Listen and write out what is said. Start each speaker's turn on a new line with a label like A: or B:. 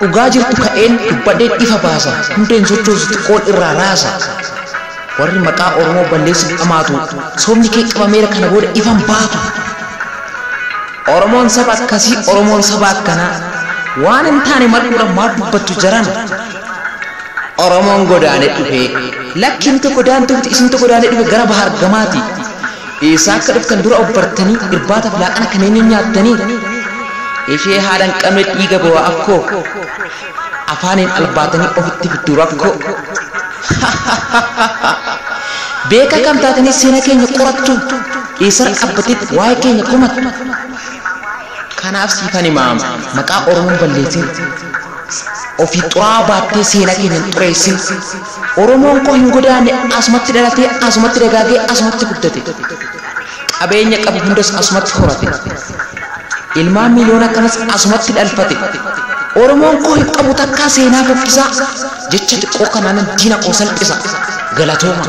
A: dhugaa jirtu ka'een dubbadhee ifa baasa hundeen sochoosutti qool irraa raasa warri maqaa oromoo balleessuuf dhamaatu soomni kee qabameera kana booda ifan baatu oromoon saba akkasii oromoon saba akkanaa waan hin taane marquudha maal dubbattu jaran oromoon godaane dhufe lakkiin tokko godaantuuti isin tokko godaane dhufe gara bahar gamaati isaa akka dhuftan dura obbartanii irbaataaf laaqana kanneen nyaattanii ishee haadhan qabne dhiiga bo'aa akkoo afaaniin albaatanii ofitti fiddu rakkoo beeka kam taatanii seenaa keenya qorattu dhiisar dhaabbateetti waa'ee keenya kumattu kanaaf siifan imaama maqaa oromoon balleessin ofii xuraa baattee seenaa keenya xureessin oromoon koo hin godaanne asumatti dhalatee asumatti dagaagee asumatti guddate qabeenya qabu hundas asumatti horate ilmaan miliyoona kanas asumatti dhalfate oromoon koo hin qabu takkaa seenaa fuffisaa jecha xiqqoo kanaan diina koo salphisa galatooma